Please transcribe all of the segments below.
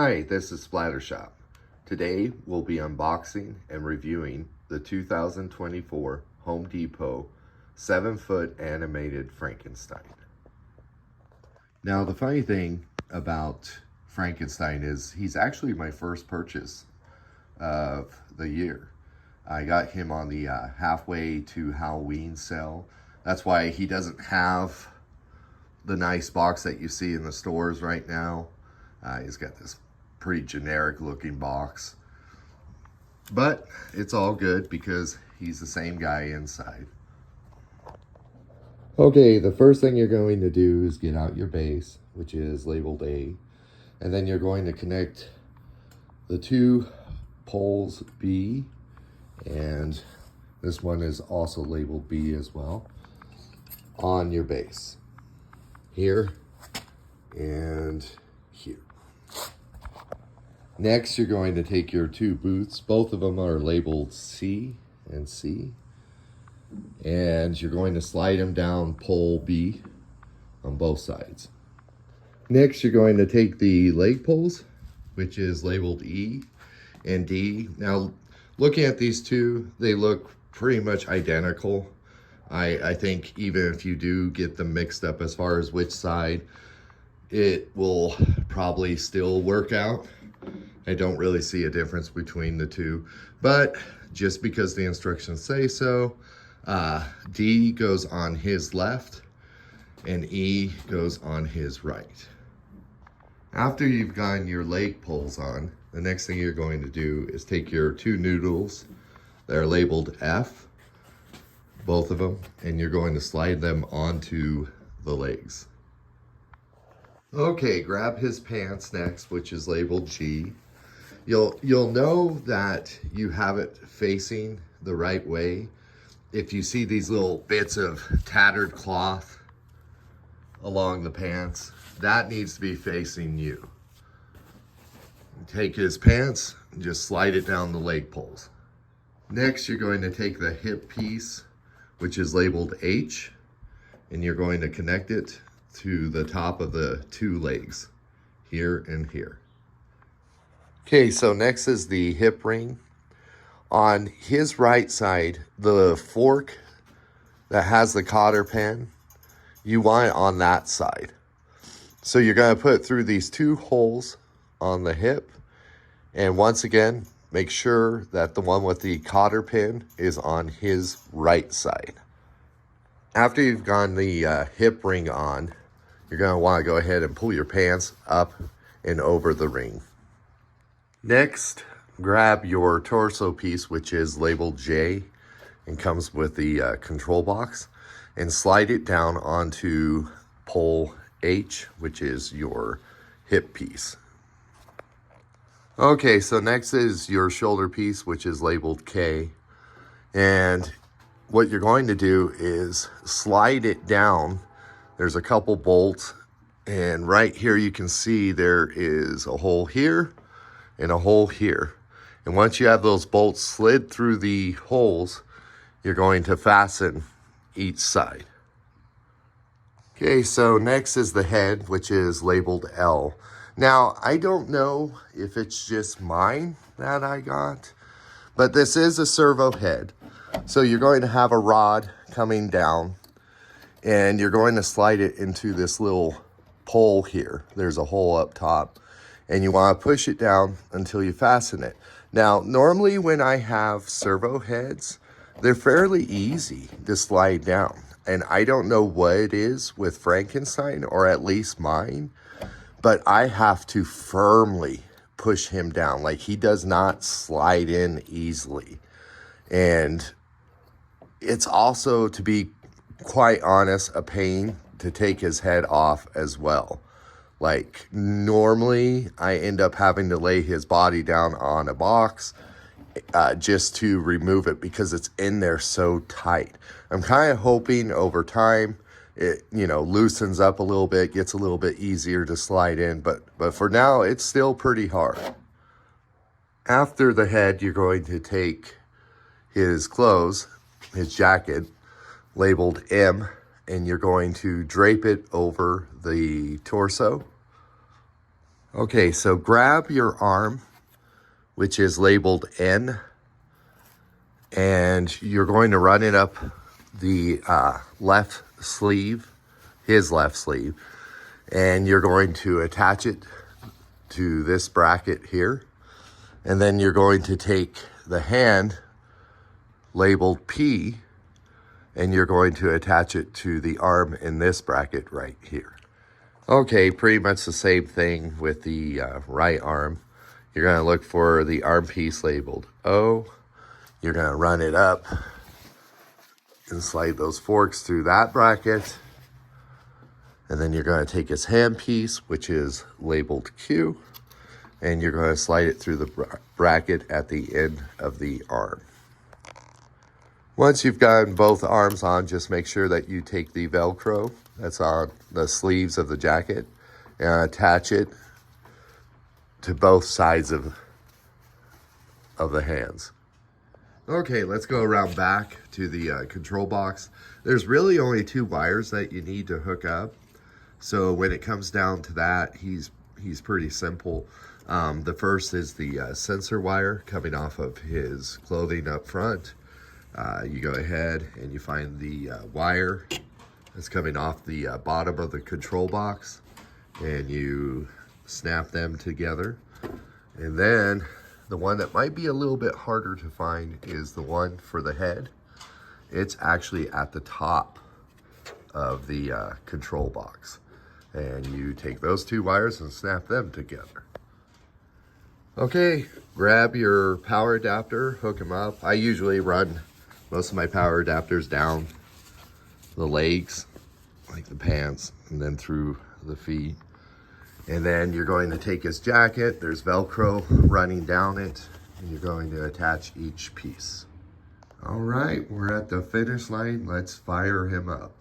Hi, this is Splattershop. Today we'll be unboxing and reviewing the 2024 Home Depot 7-foot animated Frankenstein. Now the funny thing about Frankenstein is he's actually my first purchase of the year. I got him on the halfway to Halloween sale. That's why he doesn't have the nice box that you see in the stores right now. He's got this pretty generic looking box, but it's all good because he's the same guy inside. Okay, the first thing you're going to do is get out your base, which is labeled A, and then you're going to connect the two poles B, and this one is also labeled B as well, on your base here and here. Next, you're going to take your two boots. Both of them are labeled C and C. And you're going to slide them down pole B on both sides. Next, you're going to take the leg poles, which is labeled E and D. Now, looking at these two, they look pretty much identical. I think even if you do get them mixed up as far as which side, it will probably still work out. I don't really see a difference between the two, but just because the instructions say so, D goes on his left and E goes on his right. After you've gotten your leg poles on, the next thing you're going to do is take your two noodles that are labeled F, both of them, and you're going to slide them onto the legs. Okay, grab his pants next, which is labeled G. You'll know that you have it facing the right way if you see these little bits of tattered cloth along the pants. That needs to be facing you. Take his pants and just slide it down the leg poles. Next, you're going to take the hip piece, which is labeled H, and you're going to connect it to the top of the two legs, here and here. Okay, so next is the hip ring. On his right side, the fork that has the cotter pin, you want it on that side. So you're going to put it through these two holes on the hip, and once again, make sure that the one with the cotter pin is on his right side. After you've gotten the hip ring on, you're going to want to go ahead and pull your pants up and over the ring. Next, grab your torso piece, which is labeled J and comes with the control box, and slide it down onto pole H, which is your hip piece. Okay, so next is your shoulder piece, which is labeled K. And what you're going to do is slide it down. There's a couple bolts, and right here you can see there is a hole here and a hole here. And once you have those bolts slid through the holes, you're going to fasten each side. Okay, so next is the head, which is labeled L. Now, I don't know if it's just mine that I got, but this is a servo head. So you're going to have a rod coming down, and you're going to slide it into this little pole here. There's a hole up top, and you want to push it down until you fasten it. Now, normally when I have servo heads, they're fairly easy to slide down. And I don't know what it is with Frankenstein, or at least mine, but I have to firmly push him down. Like, he does not slide in easily. And it's also, to be quite honest, a pain to take his head off as well. Like, normally I end up having to lay his body down on a box just to remove it because it's in there so tight. I'm kind of hoping over time it, loosens up a little bit, gets a little bit easier to slide in, but for now it's still pretty hard. After the head, you're going to take his clothes, his jacket, labeled M, and you're going to drape it over the torso. Okay, so grab your arm, which is labeled N, and you're going to run it up the left sleeve, his left sleeve, and you're going to attach it to this bracket here. And then you're going to take the hand labeled P, and you're going to attach it to the arm in this bracket right here. Okay, pretty much the same thing with the right arm. You're going to look for the arm piece labeled O. You're going to run it up and slide those forks through that bracket. And then you're going to take his hand piece, which is labeled Q, and you're going to slide it through the bracket at the end of the arm. Once you've gotten both arms on, just make sure that you take the Velcro that's on the sleeves of the jacket and attach it to both sides of the hands. Okay, let's go around back to the control box. There's really only 2 wires that you need to hook up. So when it comes down to that, he's pretty simple. The first is the sensor wire coming off of his clothing up front. You go ahead and you find the wire that's coming off the bottom of the control box, and you snap them together. And then the one that might be a little bit harder to find is the one for the head. It's actually at the top of the control box. And you take those 2 wires and snap them together. Okay, grab your power adapter, hook them up. I usually run most of my power adapters down the legs, like the pants, and then through the feet. And then you're going to take his jacket. There's Velcro running down it, and you're going to attach each piece. All right, we're at the finish line. Let's fire him up.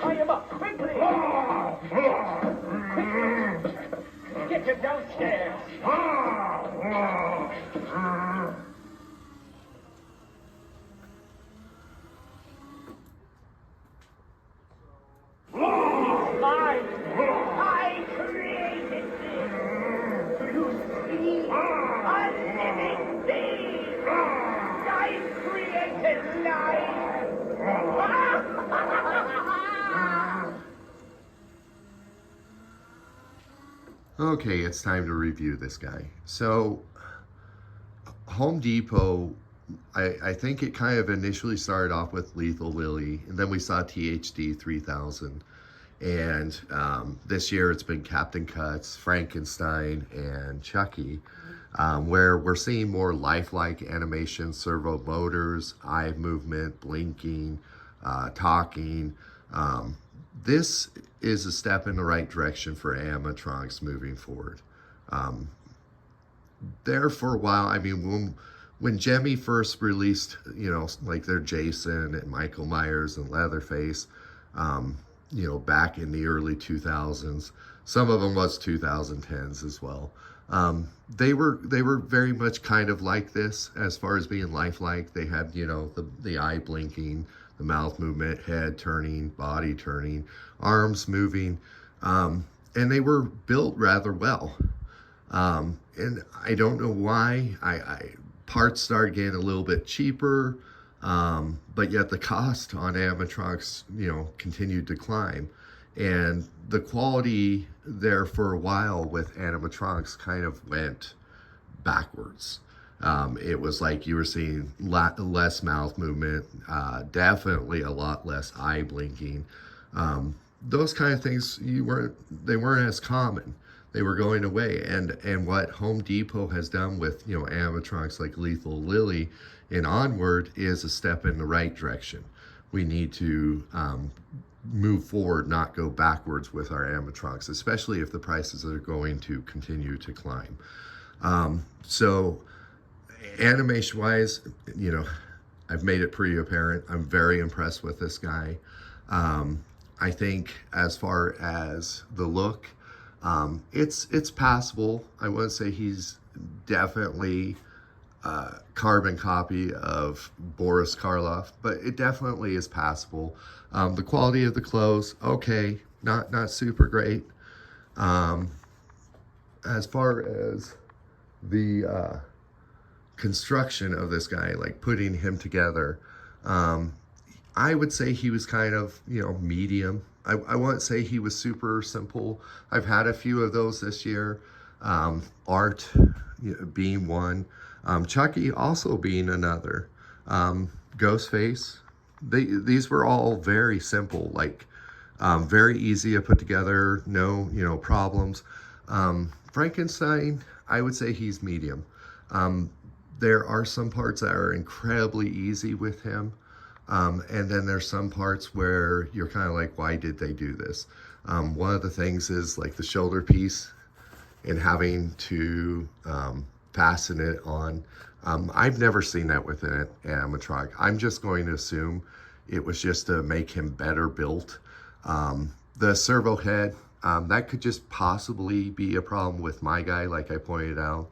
Tie him up quickly! Get him downstairs! I created this! You see? A living being! I created life! Okay, it's time to review this guy. So, Home Depot, I think it kind of initially started off with Lethal Lily, and then we saw THD 3000. And this year it's been Captain Cuts, Frankenstein, and Chucky, where we're seeing more lifelike animation, servo motors, eye movement, blinking, talking. This is a step in the right direction for animatronics moving forward. There for a while, I mean, when Jemmy first released, you know, like their Jason and Michael Myers and Leatherface, you know, back in the early 2000s, some of them was 2010s as well. They were very much kind of like this as far as being lifelike. They had, you know, the eye blinking, the mouth movement, head turning, body turning, arms moving, and they were built rather well. And I don't know why. Parts started getting a little bit cheaper, but yet the cost on animatronics, you know, continued to climb. And the quality there for a while with animatronics kind of went backwards. It was like you were seeing less mouth movement, definitely a lot less eye blinking. those kind of things, they weren't as common. They were going away. And what Home Depot has done with, animatronics like Lethal Lily and Onward is a step in the right direction. We need to move forward, not go backwards with our animatronics, especially if the prices are going to continue to climb. So animation wise, I've made it pretty apparent. I'm very impressed with this guy. I think as far as the look, it's passable. I wouldn't say he's definitely a carbon copy of Boris Karloff, but it definitely is passable. The quality of the clothes, okay, not super great. As far as the construction of this guy, like putting him together, I would say he was kind of, medium. I wouldn't say he was super simple. I've had a few of those this year. Art being one. Chucky also being another. Ghostface. These were all very simple, like very easy to put together, no problems. Frankenstein, I would say he's medium. There are some parts that are incredibly easy with him. And then there's some parts where you're kind of like, why did they do this? One of the things is like the shoulder piece and having to fasten it on. I've never seen that with an animatronic. I'm just going to assume it was just to make him better built. The servo head, that could just possibly be a problem with my guy, like I pointed out.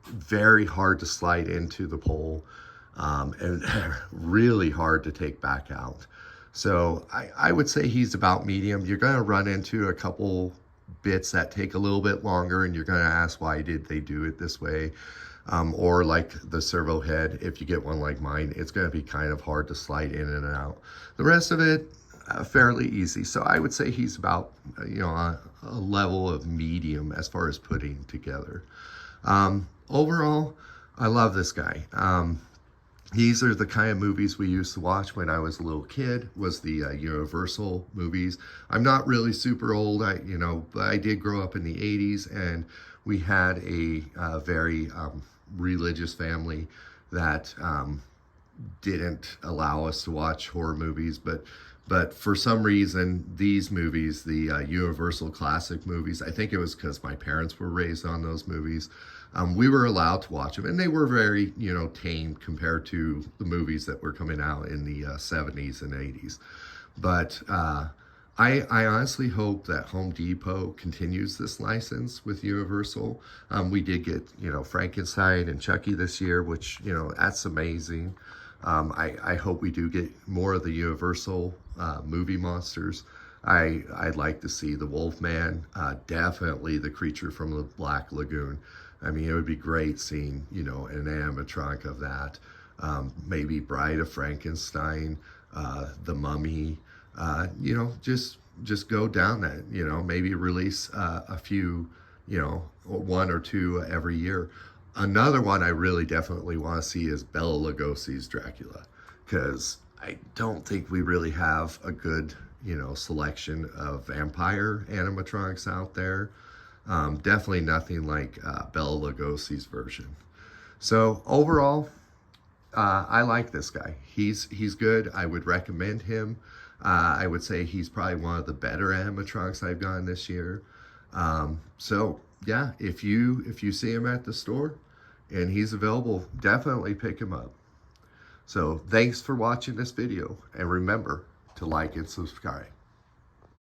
Very hard to slide into the pole. And really hard to take back out. So I would say he's about medium. You're going to run into a couple bits that take a little bit longer, and you're going to ask, why did they do it this way? Or like the servo head, if you get one like mine, it's going to be kind of hard to slide in and out. The rest of it, fairly easy. So I would say he's about, a level of medium as far as putting together. Overall, I love this guy. These are the kind of movies we used to watch when I was a little kid, was the Universal movies. I'm not really super old, but I did grow up in the 80s, and we had a very religious family that didn't allow us to watch horror movies, but for some reason, these movies, the Universal classic movies, I think it was because my parents were raised on those movies, we were allowed to watch them, and they were very, tame compared to the movies that were coming out in the 70s and 80s. But I honestly hope that Home Depot continues this license with Universal. We did get, Frankenstein and Chucky this year, which, that's amazing. I hope we do get more of the Universal movie monsters. I'd like to see the Wolfman, definitely the creature from the Black Lagoon. I mean, it would be great seeing, an animatronic of that. Maybe Bride of Frankenstein, The Mummy, just go down that, maybe release a few, one or two every year. Another one I really definitely want to see is Bela Lugosi's Dracula, because I don't think we really have a good, selection of vampire animatronics out there. Definitely nothing like Bela Lugosi's version. So overall, I like this guy. He's good. I would recommend him. I would say he's probably one of the better animatronics I've gotten this year. So yeah, if you see him at the store and he's available, definitely pick him up. So thanks for watching this video, and remember to like and subscribe.